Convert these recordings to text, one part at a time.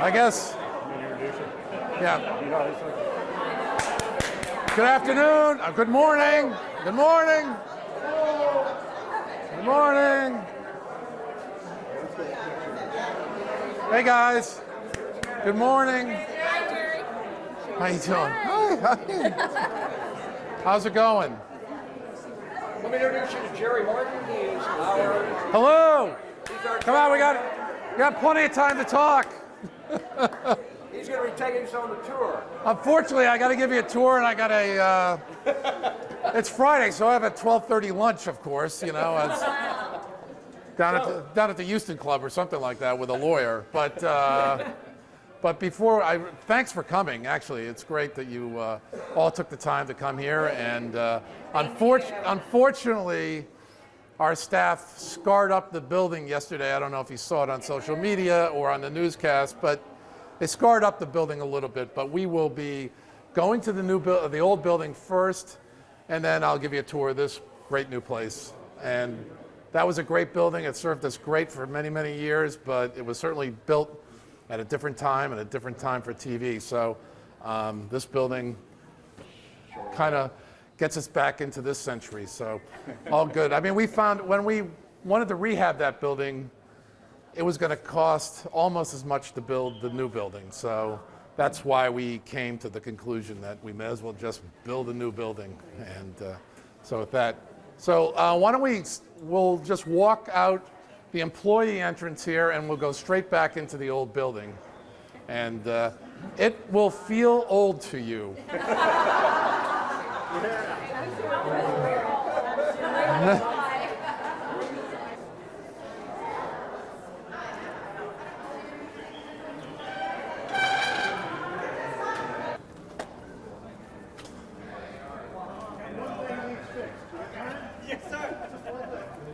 I guess. Yeah. Good afternoon. Good morning. Good morning. Good morning. Hey guys. Good morning. How you doing? Hi. How's it going? Let me introduce you to Jerry Martin. He is our... Hello. Come on, we got plenty of time to talk. He's going to be taking us on the tour. Unfortunately, I got to give you a tour, and I got a. It's Friday, so I have a 12:30 lunch, of course. You know, it's down at the Houston Club or something like that with a lawyer. But before thanks for coming. Actually, it's great that you all took the time to come here. And unfortunately, our staff scarred up the building yesterday. I don't know if you saw it on social media or on the newscast, but they scarred up the building a little bit. But we will be going to the old building first, and then I'll give you a tour of this great new place. And that was a great building. It served us great for many, many years, but it was certainly built at a different time and a different time for TV. So this building kind of gets us back into this century. So all good. I mean, we found when we wanted to rehab that building, it was going to cost almost as much to build the new building. So that's why we came to the conclusion that we may as well just build a new building. And so with that, why don't we'll just walk out the employee entrance here, and we'll go straight back into the old building. And it will feel old to you.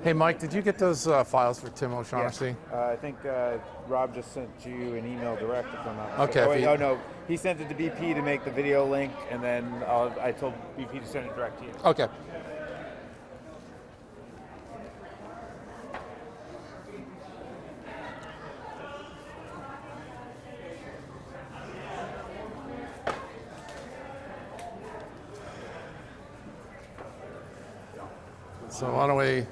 Hey, Mike, did you get those files for Tim O'Shaughnessy? Yeah. I think Rob just sent you an email direct, if I'm not mistaken. Okay. No. He sent it to BP to make the video link, and then I told BP to send it direct to you. Okay. So why don't we...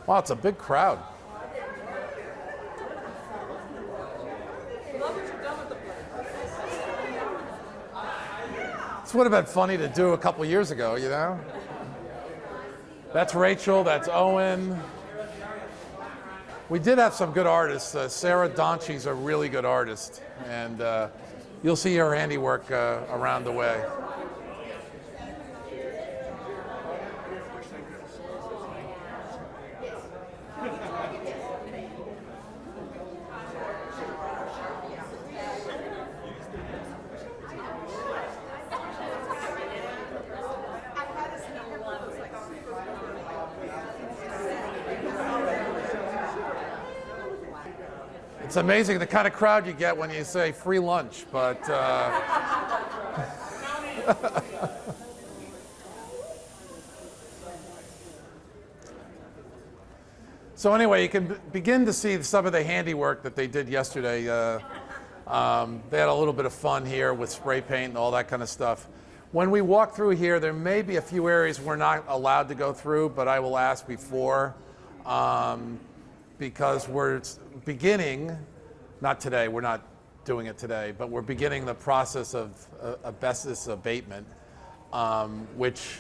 Wow, it's a big crowd. This would have been funny to do a couple years ago, you know? That's Rachel, that's Owen. We did have some good artists. Sarah Donchi's a really good artist, and you'll see her handiwork around the way. It's amazing the kind of crowd you get when you say free lunch, but so anyway, you can begin to see some of the handiwork that they did yesterday. They had a little bit of fun here with spray paint and all that kind of stuff. When we walk through here, there may be a few areas we're not allowed to go through, but I will ask before. Because we're beginning, not today, we're not doing it today, but we're beginning the process of asbestos abatement, which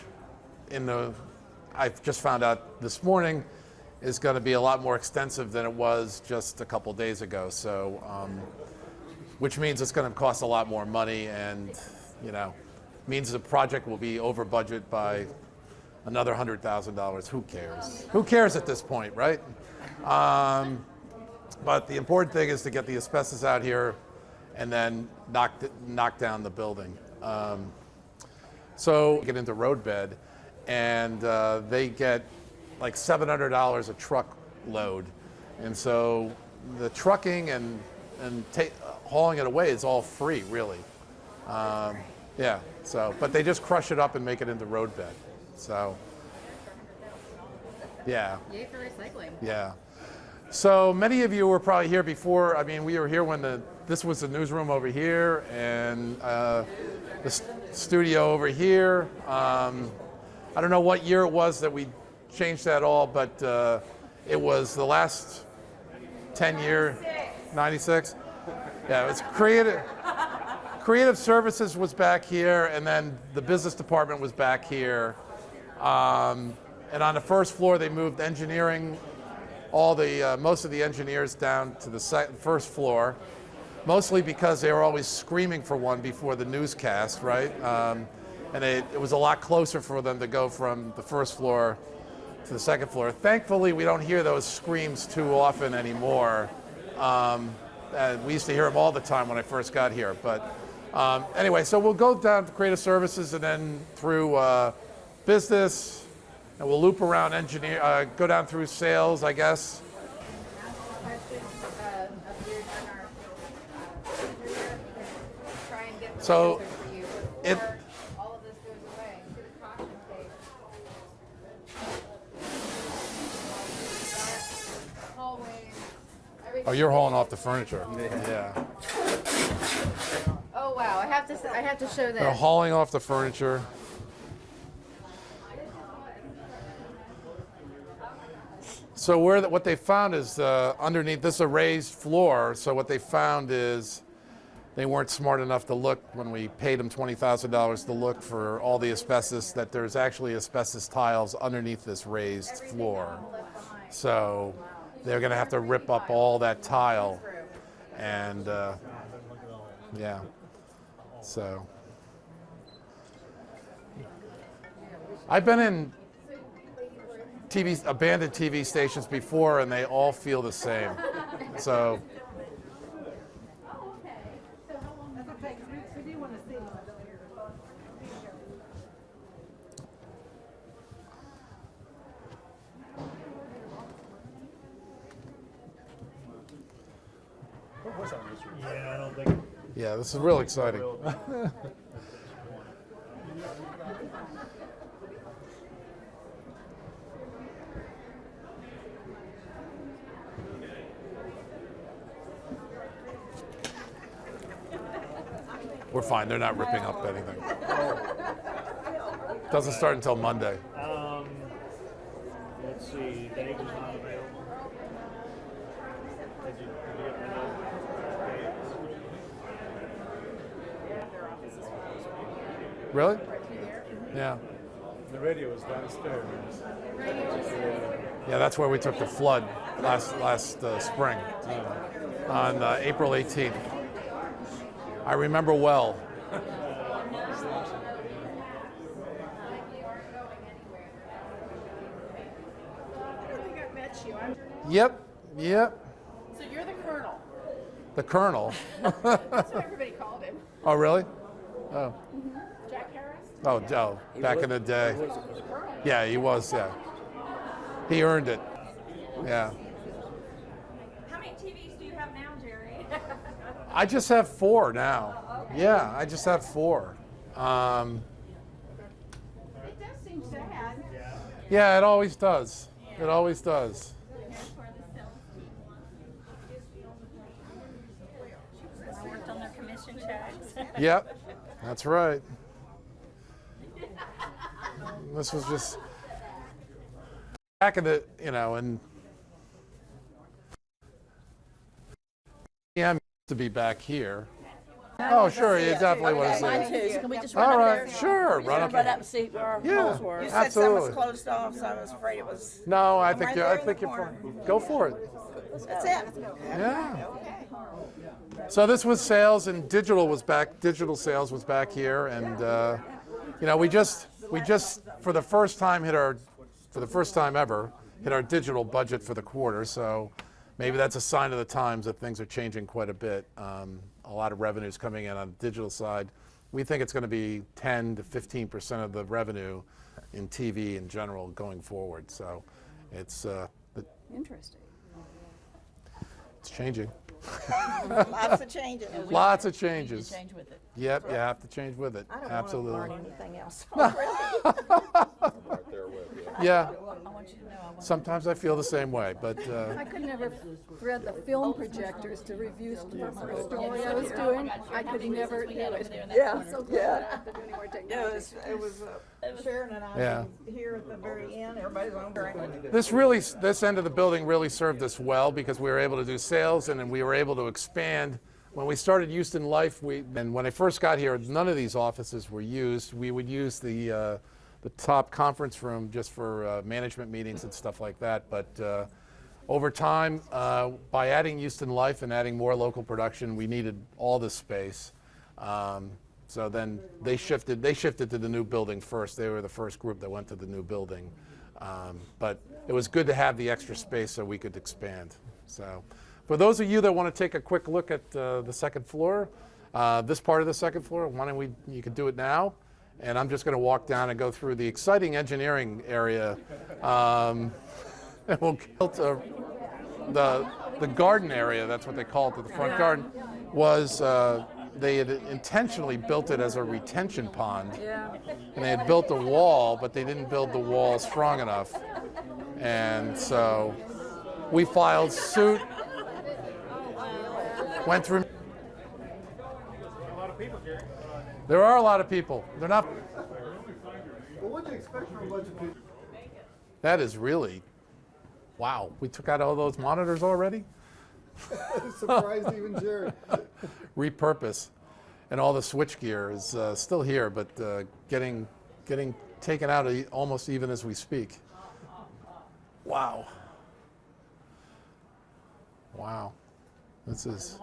I've just found out this morning is going to be a lot more extensive than it was just a couple days ago. So, which means it's going to cost a lot more money, and means the project will be over budget by another $100,000. Who cares? Who cares at this point, right? But the important thing is to get the asbestos out here and then knock down the building. So get into roadbed, and they get like $700 a truck load. And so the trucking and hauling it away is all free, really. Yeah. So, but they just crush it up and make it into road bed. So, yeah. Yay for recycling. Yeah. So many of you were probably here before. I mean, we were here when this was the newsroom over here, and the studio over here. I don't know what year it was that we changed that all, but it was the last 10 years. 96. Yeah, it was creative services was back here, and then the business department was back here. And on the first floor, they moved engineering. Most of the engineers down to the first floor, mostly because they were always screaming for one before the newscast, right? And it was a lot closer for them to go from the first floor to the second floor. Thankfully, we don't hear those screams too often anymore. We used to hear them all the time when I first got here. But anyway, so we'll go down to creative services and then through business. And we'll loop around go down through sales, I guess. So all of this goes away to the caution tape. Hallways. Oh, you're hauling off the furniture. Yeah. Oh wow! I have to show They're this. hauling off the furniture. So what they found is underneath this is a raised floor. So what they found is they weren't smart enough to look when we paid them $20,000 to look for all the asbestos, that there's actually asbestos tiles underneath this raised floor. So they're going to have to rip up all that tile, and yeah. So I've been in abandoned TV stations before, and they all feel the same. So. Yeah, I don't think. Yeah, this is real exciting. We're fine. They're not ripping up anything. Doesn't start until Monday. Let's see. Dave is not available. Did you get my note? Really? Yeah. The radio is downstairs. Yeah, that's where we took the flood last spring on April 18th. I remember well. I don't think I've met you. Yep. So you're the Colonel. The Colonel. That's what everybody called him. Oh, really? Oh. Jack Harris. Oh, back in the day. Yeah, he was, yeah. He earned it. Yeah. How many TVs do you have now, Jerry? I just have 4 now. Yeah, I just have 4. It does seem sad. Yeah, it always does. It always does. I worked on their commission checks. Yep, that's right. This was just back in the, and PM used to be back here. Oh, sure, you definitely want to see Mine it. too. So can we just run All up right, there? sure, Just run up. run up and see where our Yeah. holes were. You said some was Absolutely. closed off, so I was afraid it was. No, I I'm think right you're, there I in think the you're corner. fine. Go for it. That's it. Yeah. So this was sales, and digital was back. Digital sales was back here, and we just for the first time ever hit our digital budget for the quarter. So maybe that's a sign of the times that things are changing quite a bit. A lot of revenues coming in on the digital side. We think it's going to be 10 to 15% of the revenue in TV in general going forward. So it's Interesting. it's changing. Lots of changes. Lots of changes. Change with it. Yep, you have to change with it. I don't Absolutely. want to learn anything else. Yeah. I want you to know I want Sometimes I feel the same way, but I could never thread the film projectors to review the story I was doing. I could never do it. Yeah, So glad I yeah. don't have to do any more Yeah, technology. it was Sharon and I Yeah. here at the very end. Everybody's on break. this end of the building really served us well because we were able to do sales and then we were able to expand. When we started Houston Life, and when I first got here, none of these offices were used. We would use the top conference room just for management meetings and stuff like that. But over time, by adding Houston Life and adding more local production, we needed all this space. So then they shifted to the new building first. They were the first group that went to the new building. But it was good to have the extra space so we could expand. So for those of you that want to take a quick look at the second floor, this part of the second floor, you can do it now. And I'm just going to walk down and go through the exciting engineering area. And we'll built the garden area, that's what they call it, the front garden, was they had intentionally built it as a retention pond. Yeah. And they had built a wall, but they didn't build the wall strong enough. And so we filed suit, went through. There are a lot of people. They're not. Well, what do you expect from a bunch of people? That is really, wow. We took out all those monitors already? Surprised even Jerry. Repurpose. And all the switch gear is still here, but getting taken out almost even as we speak. Wow. Wow. This is.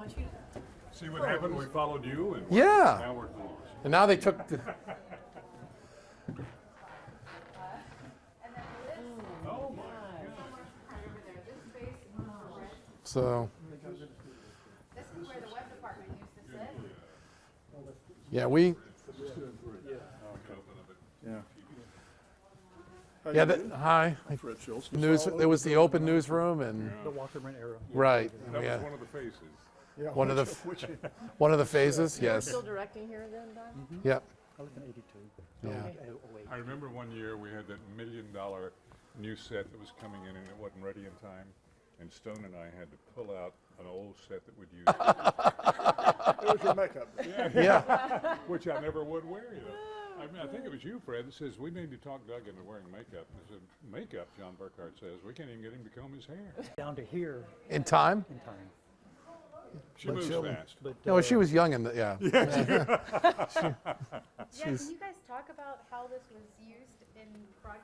See what happened? We followed you, and Yeah. now we're lost. And now they took. The, Oh my so. This is where the web department used to sit. Yeah, we. Hi. Fred Schultz. News. There was the open newsroom and. The Walkerman era. Right. And That we was had one of the faces. Yeah, one of the which, one of the phases. Yes. Still directing here then, Don? Yep. I was in 82. Yeah. I remember one year we had that $1 million new set that was coming in and it wasn't ready in time. And Stone and I had to pull out an old set that would use It was your makeup. Yeah. which I never would wear, you know. I mean, I think it was you, Fred, that says, we need to talk Doug into wearing makeup. I said, makeup, John Burkhart says, we can't even get him to comb his hair. Down to here In time. in time. She moves fast. But No, she was young in the yeah. Yeah, can you guys talk about how this was used in broadcast?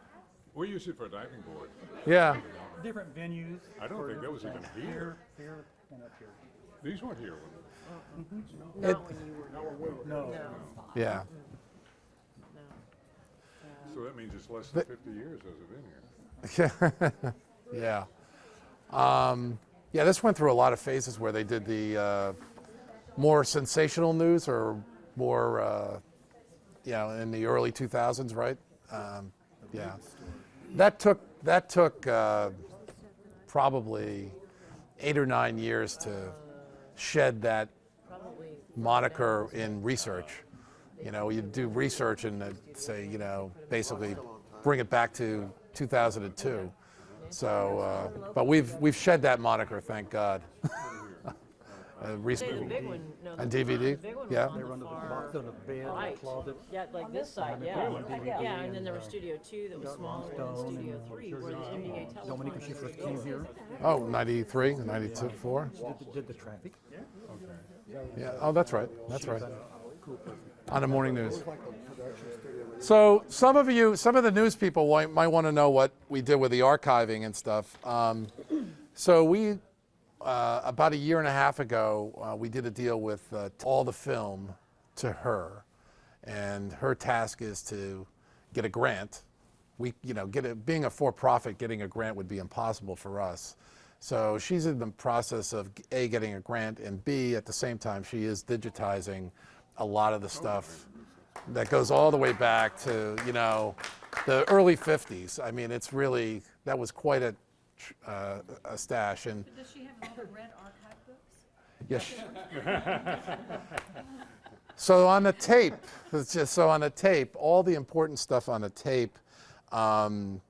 We used it for a diving board. Yeah. different venues. I don't think that was even here. Here and up here. These weren't here. It, No. yeah. So that means it's less than 50 years has it been here. Yeah. Yeah, this went through a lot of phases where they did the more sensational news or more, in the early 2000s, right? Yeah. That took probably 8 or 9 years to shed that moniker in research. You know, you do research and say, basically bring it back to 2002. So, but we've shed that moniker, thank God. Say the big one, no, On the DVD? big one Yeah. was on They the run the far box on the bed, right. the closet. Yeah, like this side, yeah. DVD Yeah, and then there was and, Studio 2 that was smaller than Stone Studio and 3, where the NBA Dominique, when she first came here, Oh, 93, 92, 4? did the traffic. Yeah, oh, that's right, that's right. On the morning news. So some of the news people might want to know what we did with the archiving and stuff. So we, about a year and a half ago, we did a deal with all the film to her. And her task is to get a grant. Being a for-profit, getting a grant would be impossible for us. So she's in the process of A, getting a grant, and B, at the same time, she is digitizing a lot of the stuff that goes all the way back to, the early 50s. I mean, that was quite a stash. And Does she have all the red archive books? Yes. So on the tape, all the important stuff on the tape, Rick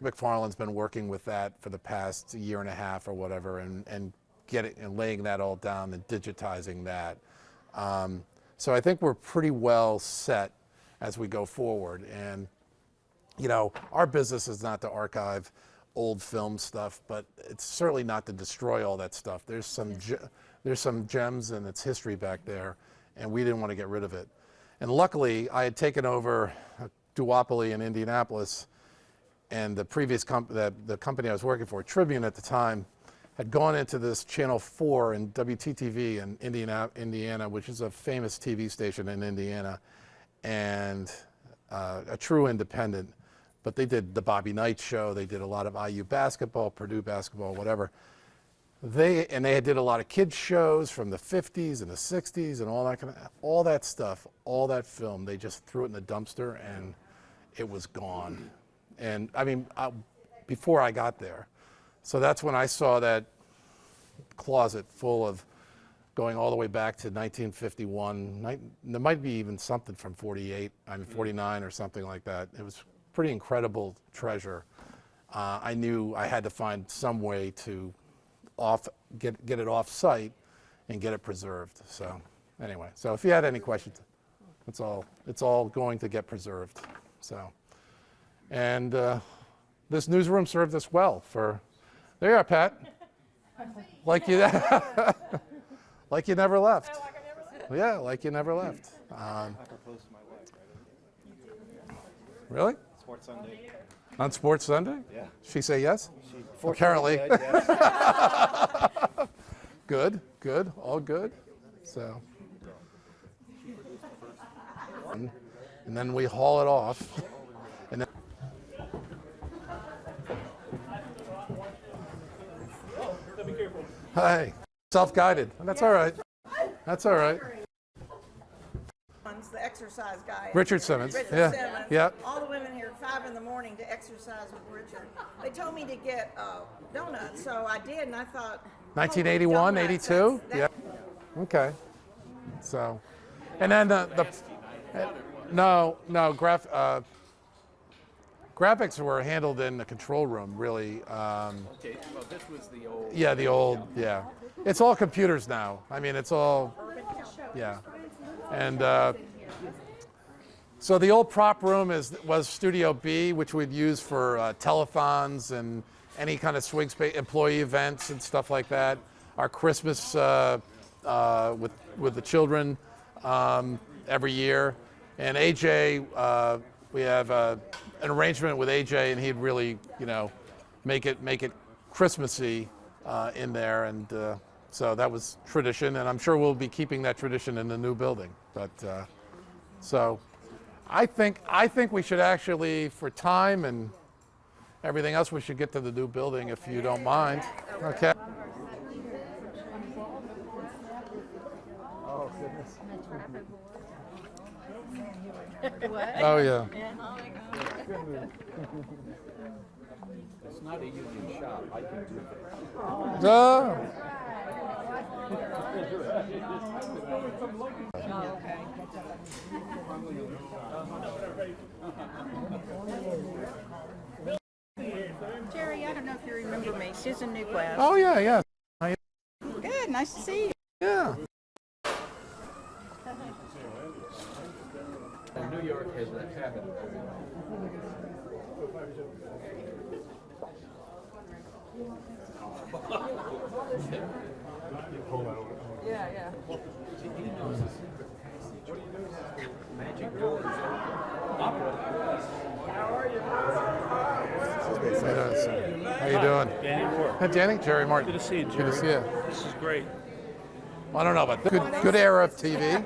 McFarland's been working with that for the past year and a half or whatever, and laying that all down and digitizing that. So I think we're pretty well set as we go forward. And our business is not to archive old film stuff, but it's certainly not to destroy all that stuff. There's some gems and its history back there, and we didn't want to get rid of it. And luckily, I had taken over a duopoly in Indianapolis, and the previous the company I was working for, Tribune at the time, had gone into this Channel 4 and WTTV in Indiana, which is a famous TV station in Indiana, and a true independent. But they did the Bobby Knight show. They did a lot of IU basketball, Purdue basketball, whatever. They did a lot of kids shows from the 50s and the 60s and all that stuff, all that film. They just threw it in the dumpster and it was gone. And I mean, before I got there. So that's when I saw that closet full of going all the way back to 1951. There might be even something from 49 or something like that. It was pretty incredible treasure. I knew I had to find some way to get it off site and get it preserved. So anyway, so if you had any questions, it's all going to get preserved. So, and this newsroom served us well for. There you are, Pat. Like you never left. Oh, like I never left. Yeah, like you never left. I proposed to my wife right over Really? Sports Sunday. On Sports Sunday? Yeah. She say yes? She Apparently. did, yes. Good, all good. So, and then we haul it off. And then hey, self-guided. That's all right. That's all right. The exercise guy. Richard Simmons. Richard Yeah. Simmons. Yeah. All the women here at 5 in the morning to exercise with Richard. They told me to get donuts, so I did, and I thought. 1981, holy 82? donuts, Yeah. Okay. So, and then graphics were handled in the control room, really. Okay, well, this was the old. Yeah, the old, yeah. It's all computers now. I mean, it's all, yeah. And so the old prop room was Studio B, which we'd use for telethons and any kind of swing space employee events and stuff like that. Our Christmas with the children every year. And AJ, we have an arrangement with AJ, and he'd really, make it Christmassy in there, and so that was tradition, and I'm sure we'll be keeping that tradition in the new building. But so I think we should actually, for time and everything else, we should get to the new building if you don't mind. Okay. Oh, goodness. What? Oh yeah. It's not a union shop, I can do that. Oh. Jerry, I don't know if you remember me. Susan Newquist. Oh yeah, yeah. Good, nice to see you. Yeah. New York has a habit of Yeah, yeah. magic doors. How you doing? Danny Moore. Hey, Danny, Jerry Martin. Good to see you, Good Jerry. to see you. This is great. I don't know, but good era of TV.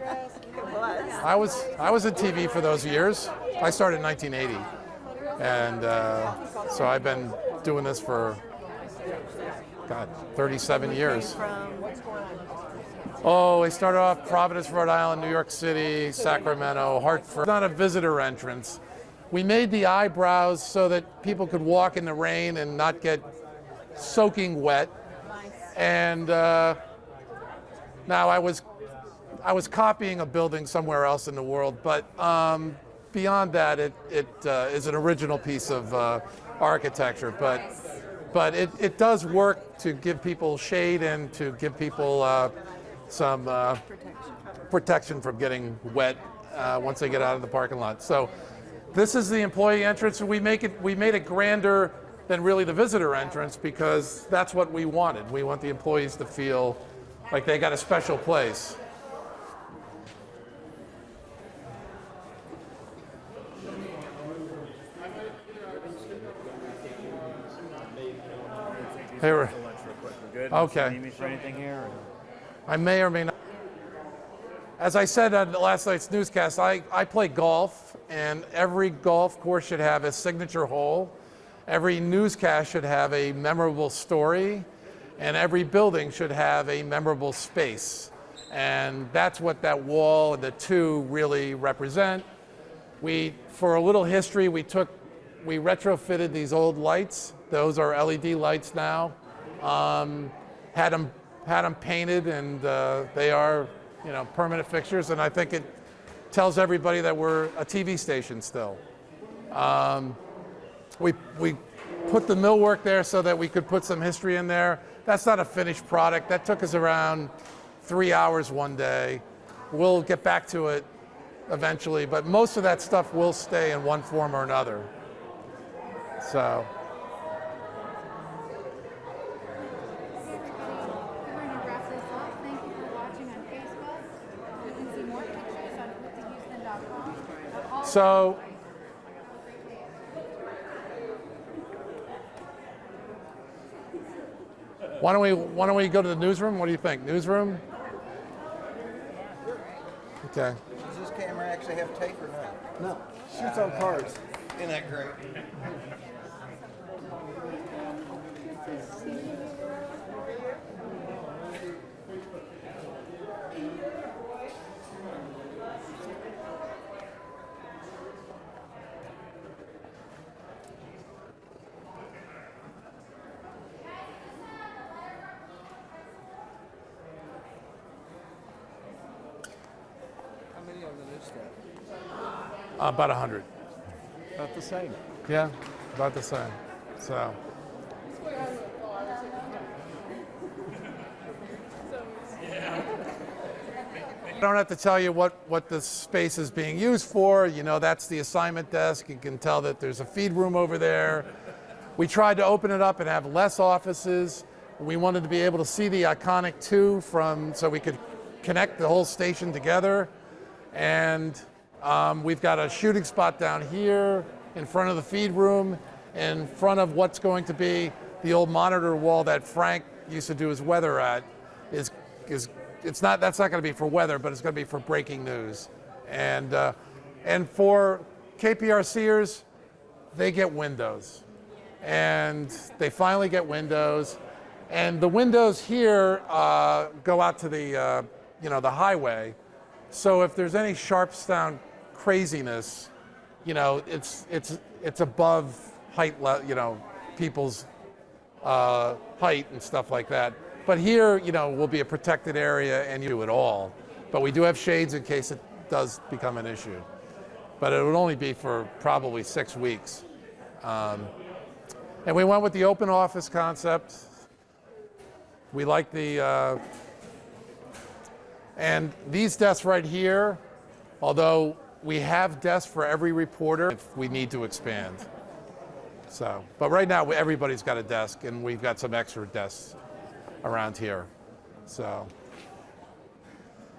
I was in TV for those years. I started in 1980, and so I've been doing this for 37 years. Oh, we started off Providence, Rhode Island, New York City, Sacramento, Hartford. Not a visitor entrance. We made the eyebrows so that people could walk in the rain and not get soaking wet. And now I was copying a building somewhere else in the world, but beyond that, it is an original piece of architecture. But it does work to give people shade and to give people some protection from getting wet once they get out of the parking lot. So this is the employee entrance, and we made it grander than really the visitor entrance because that's what we wanted. We want the employees to feel like they got a special place. Hey, Lunch real quick. We're good? Okay. Need me for anything here? Or? I may or may not. As I said on last night's newscast, I play golf, and every golf course should have a signature hole. Every newscast should have a memorable story, and every building should have a memorable space. And that's what that wall and the two really represent. For a little history, we retrofitted these old lights. Those are LED lights now. Had them painted, and they are, permanent fixtures. And I think it tells everybody that we're a TV station still. We put the millwork there so that we could put some history in there. That's not a finished product. That took us around 3 hours one day. We'll get back to it eventually, but most of that stuff will stay in one form or another. So. We're going to wrap this up. Thank you for watching on Facebook. You can see more pictures on withthehouston.com. So. Why don't we go to the newsroom? What do you think? Newsroom? Okay. Does this camera actually have tape or not? No, shoots on cars. Isn't that great? How many on the news staff? About 100. About the same. Yeah, about the same. So. I don't have to tell you what the space is being used for. That's the assignment desk. You can tell that there's a feed room over there. We tried to open it up and have less offices. We wanted to be able to see the iconic 2 so we could connect the whole station together. And we've got a shooting spot down here in front of the feed room, in front of what's going to be the old monitor wall that Frank used to do his weather at. That's not going to be for weather, but it's going to be for breaking news. And for KPRCers, they get windows, and they finally get windows. And the windows here go out to the the highway. So if there's any Sharpstown craziness, it's above height, people's height and stuff like that. But here, will be a protected area, and you do it all. But we do have shades in case it does become an issue. But it would only be for probably 6 weeks. And we went with the open office concept. We like and these desks right here, although we have desks for every reporter if we need to expand. So, but right now everybody's got a desk, and we've got some extra desks around here. So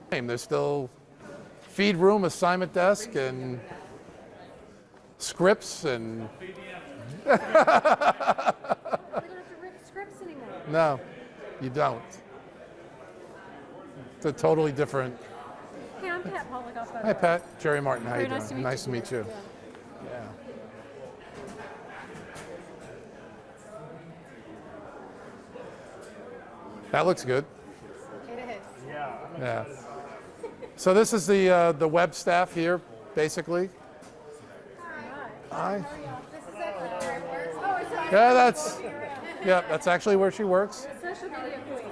there's still feed room, assignment desk, and scripts and We don't have to rip scripts anymore. no, you don't. It's a totally different. Hey, I'm Pat Pollock off of. Hi Pat, Jerry Martin, how you Very doing? nice to meet you. Nice to meet you. Yeah. That looks good. It is. Yeah. So this is the web staff here, basically. Hi. This is actually where it works. Oh, it's Yeah, that's actually where she works. so social media queen.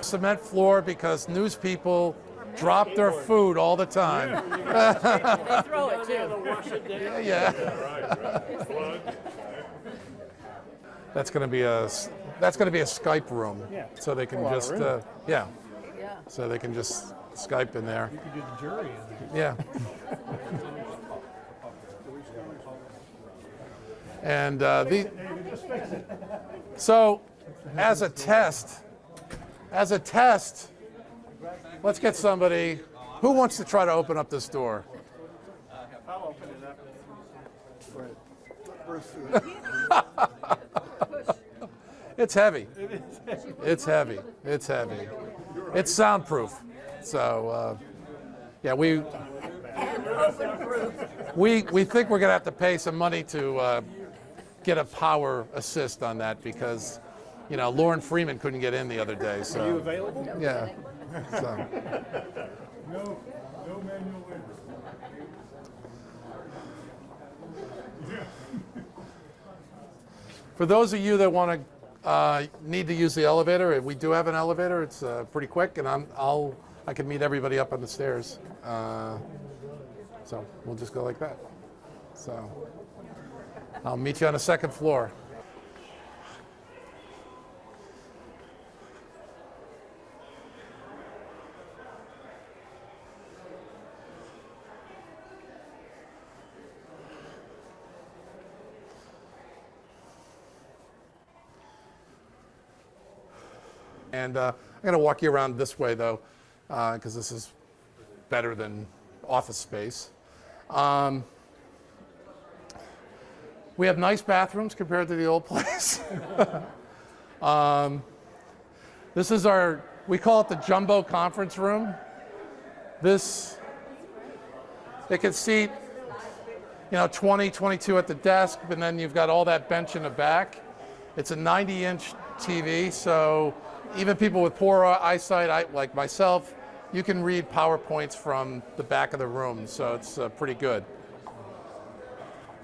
Cement floor because news people drop their food all the time. They throw it too. Yeah. That's going to be a Skype room, so they can just Yeah. so they can just Skype in there. You could do the jury in Yeah. there. And so as a test, let's get somebody who wants to try to open up this door. I'll open it up. It's heavy. It's heavy. It's heavy. It's soundproof. So yeah, we think we're gonna have to pay some money to get a power assist on that because, you know, Lauren Freeman couldn't get in the other day. So Are you available? yeah. So. No manual labor. For those of you that want to need to use the elevator, we do have an elevator. It's pretty quick, and I can meet everybody up on the stairs. So we'll just go like that. So I'll meet you on the second floor. And I'm going to walk you around this way, though, because this is better than office space. We have nice bathrooms compared to the old place. This is we call it the jumbo conference room. It can seat, 20, 22 at the desk, and then you've got all that bench in the back. It's a 90-inch TV, so even people with poor eyesight, like myself, you can read PowerPoints from the back of the room, so it's pretty good.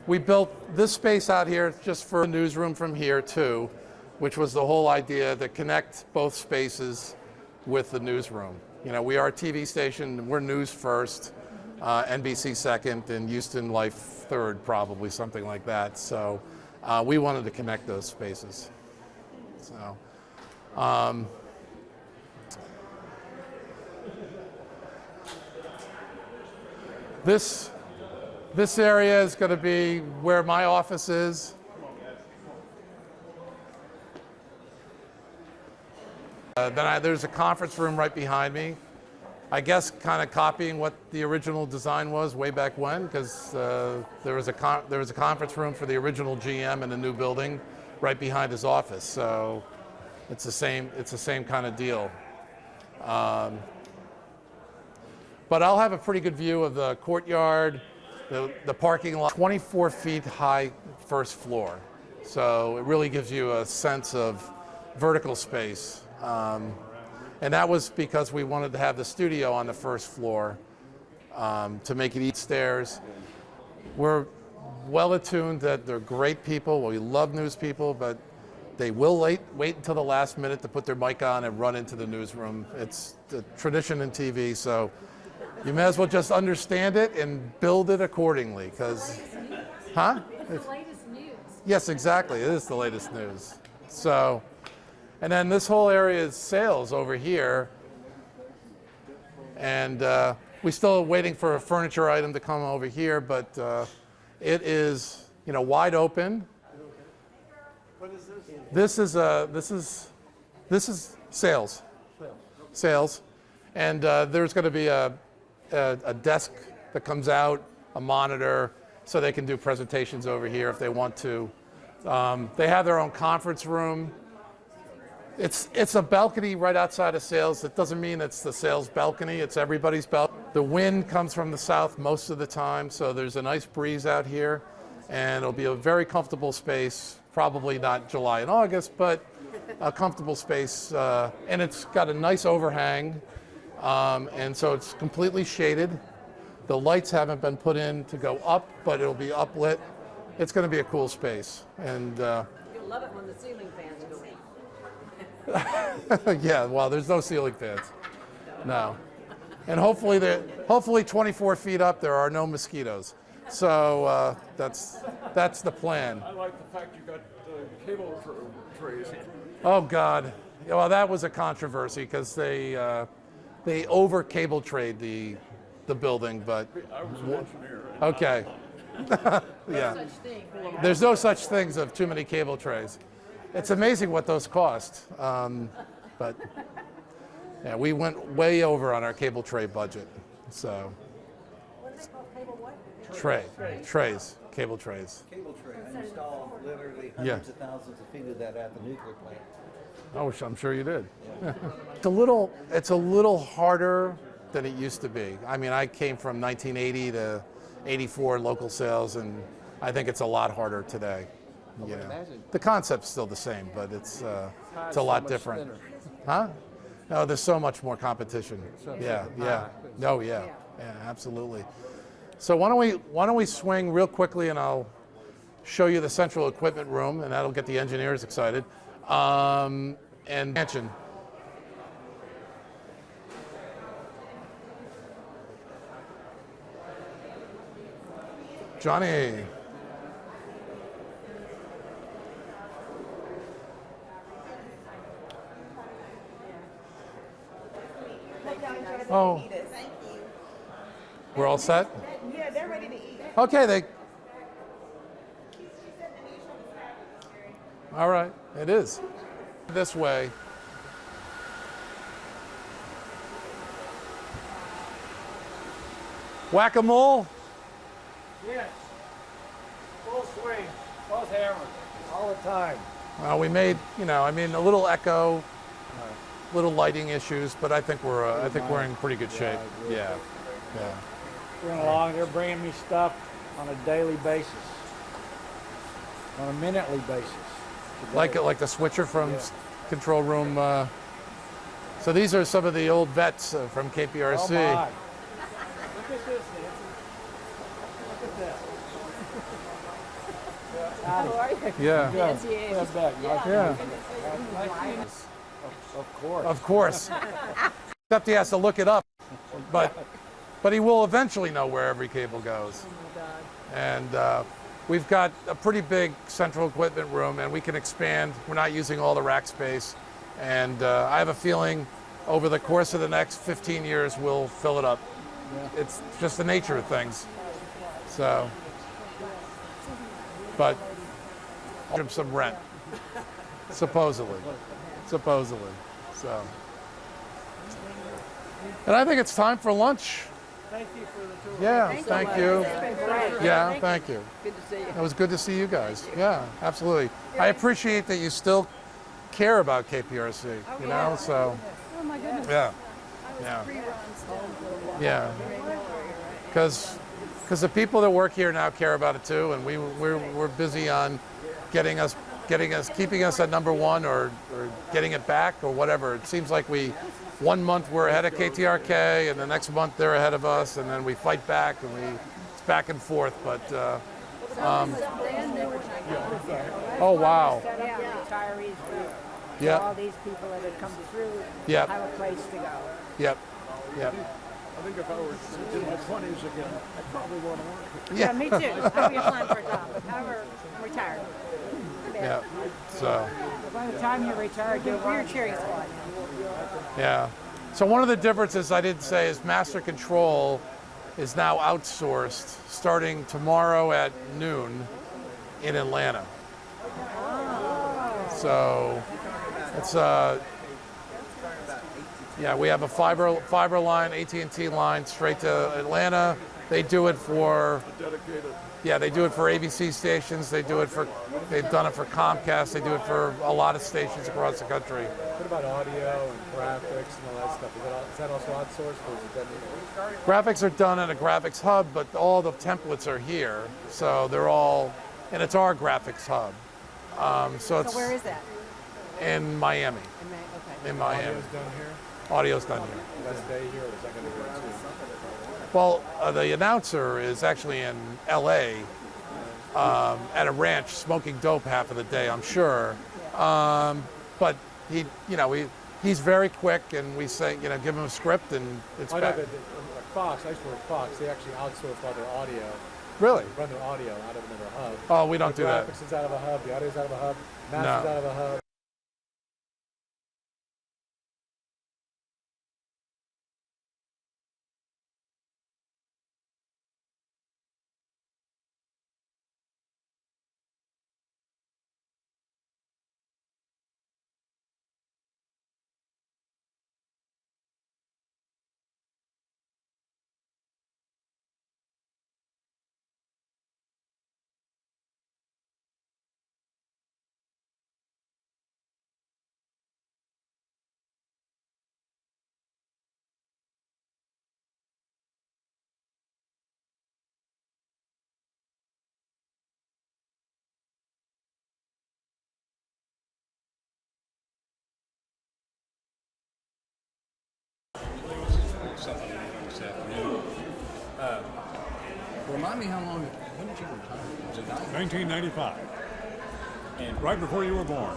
We built this space out here just for a newsroom from here too, which was the whole idea to connect both spaces with the newsroom. We are a TV station, we're news first, NBC second, and Houston Life third, probably, something like that. So we wanted to connect those spaces. So. This area is going to be where my office is. There's a conference room right behind me. I guess kind of copying what the original design was way back when, because there was a conference room for the original GM in a new building right behind his office. So it's the same kind of deal. But I'll have a pretty good view of the courtyard, the parking lot, 24 feet high first floor. So it really gives you a sense of vertical space. And that was because we wanted to have the studio on the first floor to make it eat stairs. We're well attuned that they're great people. We love news people, but they will wait until the last minute to put their mic on and run into the newsroom. It's the tradition in TV, so you may as well just understand it and build it accordingly. Because, huh? It's the latest news. Yes, exactly. It is the latest news. So, and then this whole area is sales over here, and we're still waiting for a furniture item to come over here, but it is, wide open. What is this? This is sales. Sales, and there's going to be a desk that comes out, a monitor, so they can do presentations over here if they want to. They have their own conference room. It's a balcony right outside of sales. It doesn't mean it's the sales balcony. It's everybody's balcony. The wind comes from the south most of the time, so there's a nice breeze out here, and it'll be a very comfortable space. Probably not July and August, but a comfortable space, and it's got a nice overhang, and so it's completely shaded. The lights haven't been put in to go up, but it'll be uplit, it's going to be a cool space. And You'll love it when the ceiling fans go in. yeah, well, there's no ceiling fans. No. And hopefully 24 feet up, there are no mosquitoes. So that's the plan. I like the fact you got cable trays in. Oh God, yeah, well that was a controversy because they over cable trade the building, but I was an engineer. okay, yeah. There's no such things of too many cable trays. It's amazing what those cost, but yeah, we went way over on our cable tray budget. So trays, cable trays. Cable tray. I installed literally Yeah. hundreds of thousands of feet of that at the nuclear plant. Oh, I'm sure you did. It's a little harder than it used to be. I mean, I came from 1980 to 84 local sales, and I think it's a lot harder today. You know, the concept's still the same, but it's a lot different. Huh? No, there's so much more competition. Yeah. No, yeah, absolutely. So why don't we swing real quickly, and I'll show you the central equipment room, and that'll get the engineers excited. And mansion. Johnny. Oh, we're all set? Yeah, they're ready to eat. Okay, all right, it is. This way. Whack-a-mole? Yes. Full swing. Both hammers. All the time. We made, a little echo, little lighting issues, but I think we're in pretty good shape. Yeah. Going along, they're bringing me stuff on a daily basis. On a minutely basis. Like the switcher from control room. So these are some of the old vets from KPRC. Oh my. Look at this, Nancy. Look at that. How are you? Yeah. Nancy. Put that back. Yeah. Of course. Of course. Except he has to look it up. But he will eventually know where every cable goes. Oh my God. And we've got a pretty big central equipment room, and we can expand. We're not using all the rack space. And I have a feeling over the course of the next 15 years, we'll fill it up. Yeah. It's just the nature of things. So, but I'll give him some rent, supposedly. So, and I think it's time for lunch. Thank you for the tour. Yeah, thank you. Yeah, Thank thank you. Good to see you. It was good to see you guys. Yeah, absolutely. I appreciate that you still care about KPRC, you know, so. Oh my goodness. Yeah, I was pre-runs down for a while. yeah. Because the people that work here now care about it too, and we're busy on keeping us at number one or getting it back or whatever. It seems like 1 month we're ahead of KTRK, and the next month they're ahead of us, and then we fight back, and it's back and forth. But oh wow, Retirees for yeah, all these people that have come through Yep. have a place to go. yep. I think if I were in my 20s again, I'd probably want to work. Yeah, me too. I'll be applying for a job, but however, I'm retired. Yeah. So. By the time you're retired, you're a cheering squad. Yeah. So one of the differences I didn't say is Master Control is now outsourced starting tomorrow at noon in Atlanta. So it's we have a fiber line, AT&T line straight to Atlanta. They do it for they do it for ABC stations. They've done it for Comcast. They do it for a lot of stations across the country. What about audio and graphics and all that stuff? Is that also outsourced, or is it done? Graphics are done at a graphics hub, but all the templates are here. So they're all, and it's our graphics hub. So where is that? In Miami. Okay. In Miami. Audio's done here? Audio's done here. Will that stay here, or is that going to go too? Well, the announcer is actually in LA, at a ranch smoking dope half of the day, I'm sure. But he's very quick, and we say, give him a script, and it's I know back. that Fox, I used to work at Fox, they actually outsource all their audio. Really? Run their audio out of another hub. Oh, we don't the do that. graphics is out of a hub, the audio is out of a hub, master's No. out of a hub. Something this afternoon. Remind me how long, when did you retire? Was it 1995, And right before you were born.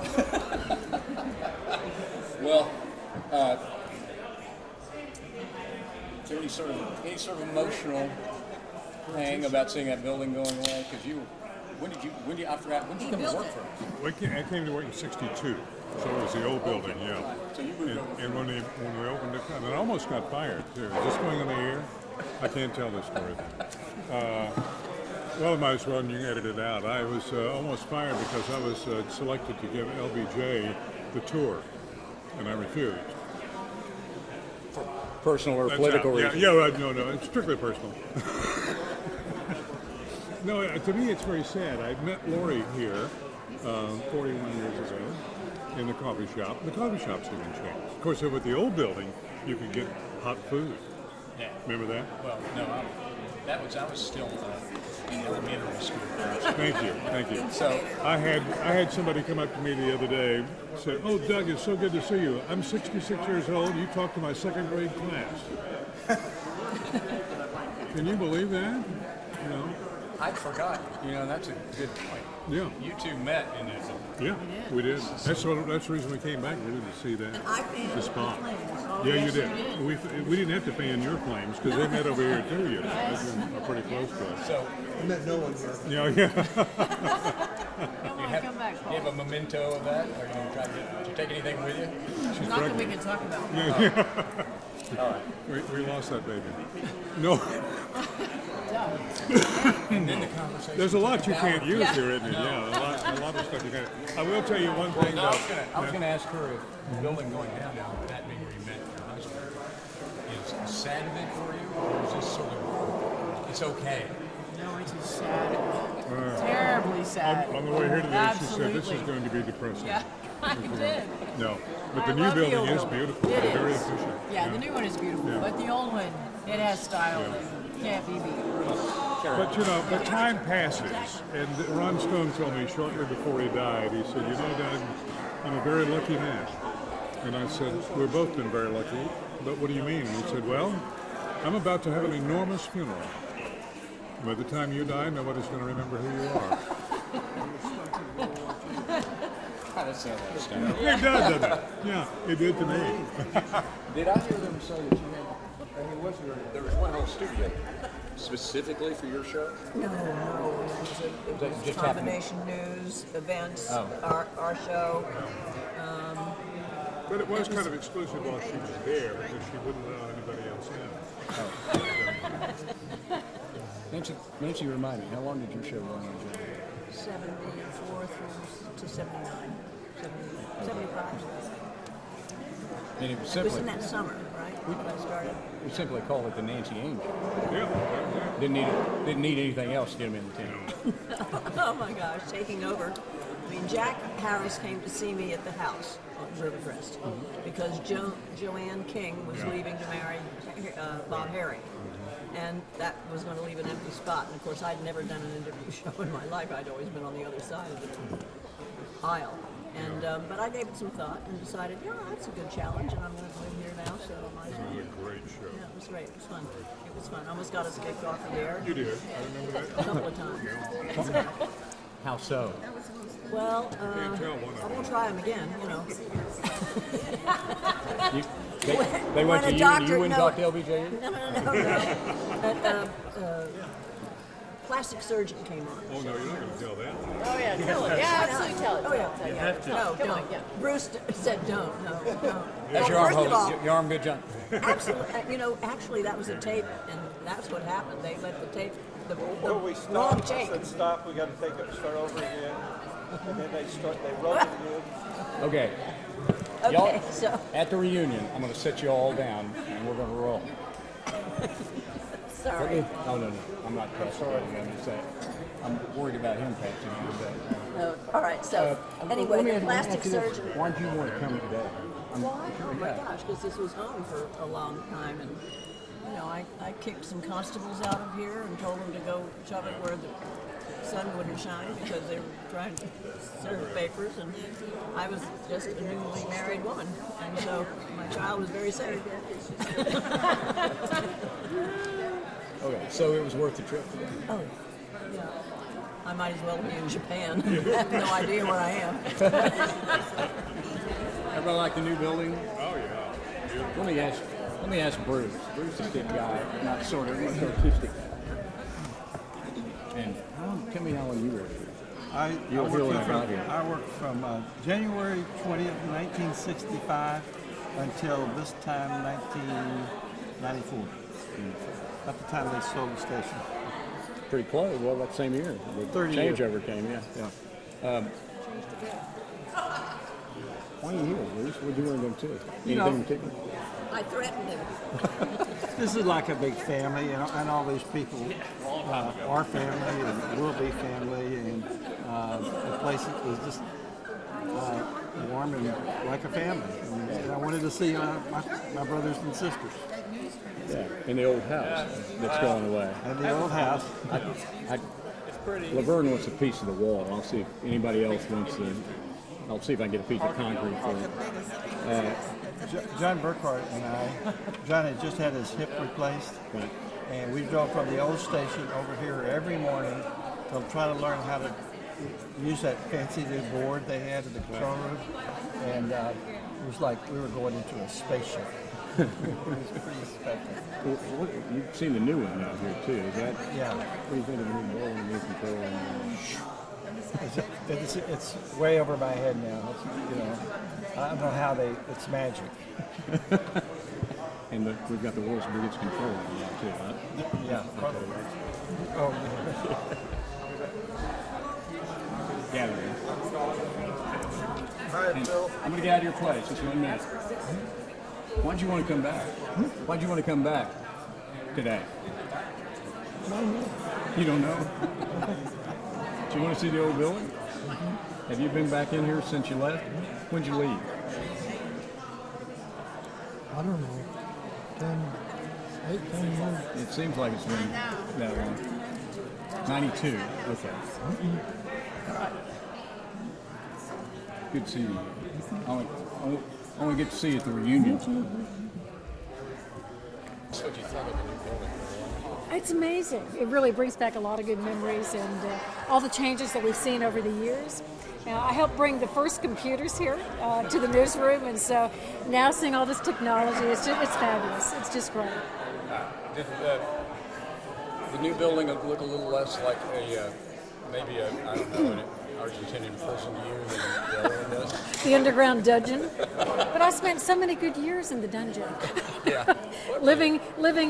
well, is there any sort of emotional thing about seeing that building going away? Because I forgot, when did you come to work for us? I came to work in '62, so it was the old building, yeah. So you moved over. And when we opened it, and I almost got fired too. Is this going on the air? I can't tell this story. Well, I might as well, and you can edit it out. I was almost fired because I was selected to give LBJ the tour, and I refused. Personal or That's political out. reasons? No, it's strictly personal. No, to me it's very sad. I met Lori here 41 years ago in the coffee shop. The coffee shop's even changed. Of course, with the old building, you could get hot food. Yeah. Remember that? Well, no, I was still in elementary school. Thank you. So I had somebody come up to me the other day, say, "Oh, Doug, it's so good to see you. I'm 66 years old. You talk to my second grade class." Can you believe that? I forgot. That's a good point. Yeah. You two met in this. Yeah, we did. That's the reason we came back, really, to see that. The spot. Yeah, you did. We didn't have to fan your flames because they met over here too. They've been pretty close to us. So I met no one here. Yeah. you have a memento of that? Are you going to try to did you take anything with you? She's Not that we pregnant. can talk about. Yeah. All right. We lost that baby. No. And then the conversation. There's a lot you can't use here, isn't there? Yeah, a lot of stuff you can't. I will tell you one thing, though. I was going to ask her if the building going down now, that being where you met your husband, is a sad event for you, or is this sort of, it's okay? No, it's just sad. Terribly sad. On the way here today, she said this is Absolutely. going to be depressing. Yeah, I did. No, but I the new love the building old is building. beautiful. It Very is. efficient. Yeah, the new one is beautiful, Yeah. but the old one, it has style and can't be beat. But but time passes, and Ron Stone told me shortly before he died, he said, Doug, I'm a very lucky man. And I said, we've both been very lucky, but what do you mean? And he said, well, I'm about to have an enormous funeral. By the time you die, nobody's going to remember who you are. That sounds like Stone. It does, doesn't it? Yeah, it did to me. Did I hear them say that you had, there was one whole studio specifically for your show? No, it was Just combination news, events, Oh. our show. But it was kind of exclusive while she was there because she wouldn't allow anybody else in. Nancy, remind me, how long did your show run on Joe? 74 through to 79, 75. And it was It was simply, in that summer, right? When I started. we simply called it the Nancy Ames Show. Yeah. Didn't need anything else to get him in the town. Oh my gosh, taking over. I mean, Jack Harris came to see me at the house on Rivercrest because Joanne King was leaving to marry Bob Herring. And that was going to leave an empty spot. And of course, I'd never done an interview show in my life. I'd always been on the other side of the aisle. And but I gave it some thought and decided, that's a good challenge, and I'm going to live here now, so I might as well. It was a great show. Yeah, it was great. It was fun. It was fun. I almost got us kicked off of the air. You did. I remember that. A couple of times. How so? Well, I won't try them again, you know. They went to When a you and doctor- you wouldn't no. talk to LBJ? No. Plastic surgeon came on. Oh, no, you're not going to tell that. Oh yeah, tell it. Yeah, absolutely tell it. Oh yeah. You have to. No, Come don't. on, yeah. Bruce said don't. No. How's your arm holding? Your arm good, John? Absolutely. You know, actually, that was a tape, and that's what happened. They let the tape, the Well, we wrong stopped, I tape. said stop, we gotta take it, start over again. And then they wrote it again. Okay. Okay, Y'all, so at the reunion, I'm going to sit you all down, and we're going to roll. sorry. Oh, no. I'm not pressing. I'm just saying. I'm worried about him passing on today. No. All right. So anyway, the plastic surgeon. Why do you want to come today? Why? Oh my gosh, because this was home for a long time, and you know, I kicked some constables out of here and told them to go shove it where the sun wouldn't shine because they were trying to serve papers, and I was just a newly married woman, and so my child was very safe. Okay, so it was worth the trip today. Oh, yeah. I might as well be in Japan. I have no idea where I am. Everybody like the new building? Oh, yeah. Let me ask Bruce. Bruce is a good guy, not sort of, much artistic. And tell me how long you were here. I worked from January 20th, 1965 until this time, 1994. At the time they sold the station. Pretty close. Well, that same year. The 30 years. changeover came, yeah. Why are you here, Bruce? What do you want to do too? Anything in particular? I threatened him. This is like a big family, and all these people are family and will be family, and the place is just warm and like a family. And I wanted to see my brothers and sisters. Yeah, in the old house that's going away. And the old house. Laverne wants a piece of the wall. I'll see if anybody else wants to. I'll see if I can get a piece of concrete for it. John Burkhart and John had just had his hip replaced, Right. and we drove from the old station over here every morning to try to learn how to use that fancy new board they had in the control room, and it was like we were going into a spaceship. It was pretty spectacular. You've seen the new one out here too. Is that? Yeah. What do you think of the new building, the new control? It's way over my head now. I don't know how it's magic. And we've got the world's biggest control room now too, huh? Yeah. Oh, Gathering. all right, Phil. I'm gonna get out of your place. Just 1 minute. Why'd you want to come back? Why'd you want to come back today? You don't know? Do you want to see the old building? Have you been back in here since you left? When'd you leave? I don't know. 10 years. It seems like it's been that long. 92. Okay. Good to see you. I only get to see you at the reunion. What do you think of the new building? It's amazing. It really brings back a lot of good memories and all the changes that we've seen over the years. I helped bring the first computers here to the newsroom, and so now seeing all this technology, it's fabulous. It's just great. Did the new building look a little less like maybe I don't know, an Argentinian prison to you than the other one does? The underground dungeon. But I spent so many good years in the dungeon. Yeah. living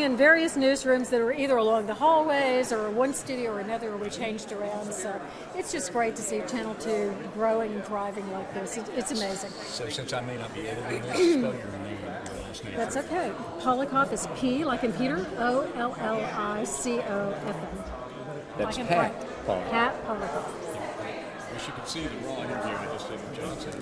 in various newsrooms that were either along the hallways or one studio or another, where we changed around. So it's just great to see Channel 2 growing and thriving like this. It's amazing. So since I may not be editing this, spell your name and your last name. That's okay. Polikoff is P like in Peter, O-L-L-I-C-O-F-N. That's like in Pat Frank. Polikoff. Pat Polikoff. Wish you could see the raw interview I just did with Johnson.